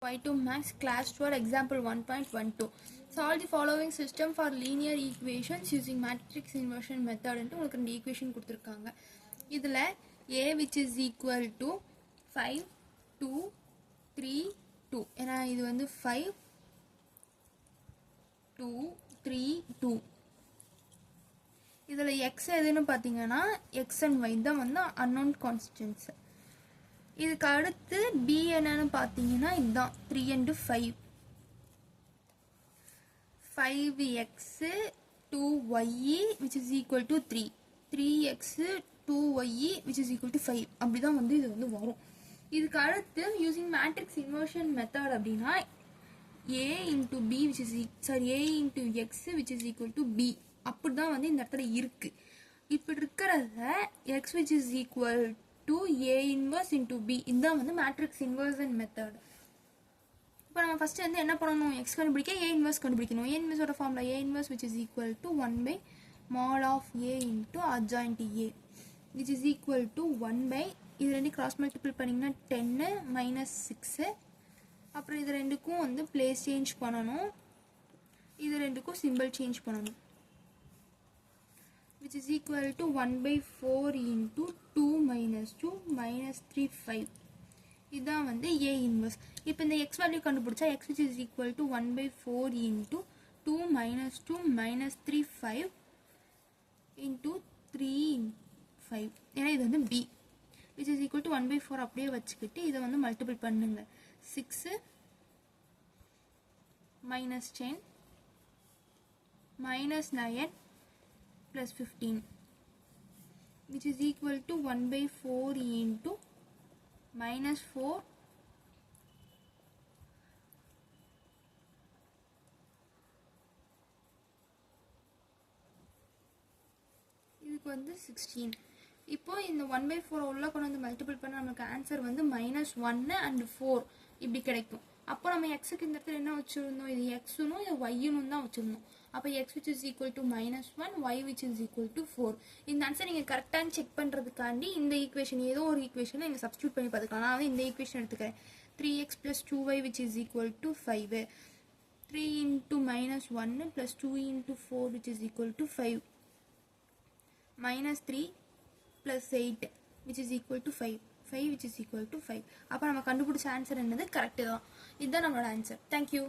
Y2 Max Class 12 Example 1.12 Solve the following system for linear equations using matrix inversion method ன்ட்டு உங்களுக்கு ரெண்டு equation கொடுத்துருக்காங்க. இதில் A which is equal to 5, 2, 3, 2 ஏன்னா இது வந்து 5, 2, 3, 2 இதில் x எதுன்னு பார்த்தீங்கன்னா x and y தான் வந்து unknown constants. இதுக்கு அடுத்து b என்னன்னு பார்த்தீங்கன்னா இதுதான் 3 and 5 5x 2y which is equal to 3 3x 2y which is equal to 5 அப்படிதான் வந்து இது வந்து வரும். இதுக்கு அடுத்து using matrix inversion method அப்படின்னா a into b which is a into x which is equal to b அப்படிதான் வந்து இந்த இடத்துல இருக்கு. இப்படி இருக்கிறத x which is equal to a inverse into b இதுதான் வந்து matrix inversion method. இப்போ நம்ம ஃபர்ஸ்ட் வந்து என்ன பண்ணணும், x கண்டுபிடிக்க a inverse கண்டுபிடிக்கணும். a inverse ஓட formula a inverse which is equal to 1 by mod of a into adjoint a which is equal to 1 by இது ரெண்டு கிராஸ் மல்டிபிள் பண்ணிங்கன்னா 10 minus 6 அப்புறம் இது ரெண்டுக்கும் வந்து பிளேஸ் சேஞ்ச் பண்ணணும், இது ரெண்டுக்கும் சிம்பிள் சேஞ்ச் பண்ணணும் which is equal to 1 by 4 into 2 minus 2 minus 3 5 இதான் வந்து a inverse. இப்போ இந்த x வேல்யூ கண்டுபிடிச்சா x which is equal to 1 by 4 into 2 minus 2 minus 3 5 into 3 5 ஏன்னா இது வந்து b which is equal to 1 by 4 அப்படியே வச்சுக்கிட்டு இதை வந்து மல்டிபிள் பண்ணுங்க 6 minus 10 minus 9 plus 15 which is equal to 1 by 4 into minus 4 இதுக்கு வந்து 16. இப்போ இந்த 1 by 4 உள்ள கொண்டு வந்து மல்டிபிள் பண்ண நமக்கு ஆன்சர் வந்து minus 1 and 4 இப்படி கிடைக்கும். அப்போ நம்ம எக்ஸுக்கு இந்த இடத்துல என்ன வச்சுருந்தோம், இது எக்ஸுனும் இது ஒய்னும் தான் வச்சுருந்தோம். அப்போ X which is equal to minus 1 y which is equal to 4. இந்த ஆன்சர் நீங்கள் கரெக்டானு செக் பண்ணுறதுக்காண்டி இந்த ஈக்குவேஷன் ஏதோ ஒரு ஈக்குவேஷனை நீங்கள் சப்ஸ்டியூட் பண்ணி பார்த்துக்கலாம். நான் வந்து இந்த ஈக்குவேஷன் எடுத்துக்கிறேன் 3x plus 2y which is equal to 5 3 into minus 1 plus 2 into 4 which is equal to 5 minus 3 plus 8 which is equal to 5 which is equal to 5. அப்போ நம்ம கண்டுபிடிச்ச ஆன்சர் என்னது கரெக்டு தான். இதுதான் நம்மளோட ஆன்சர். தேங்க்யூ.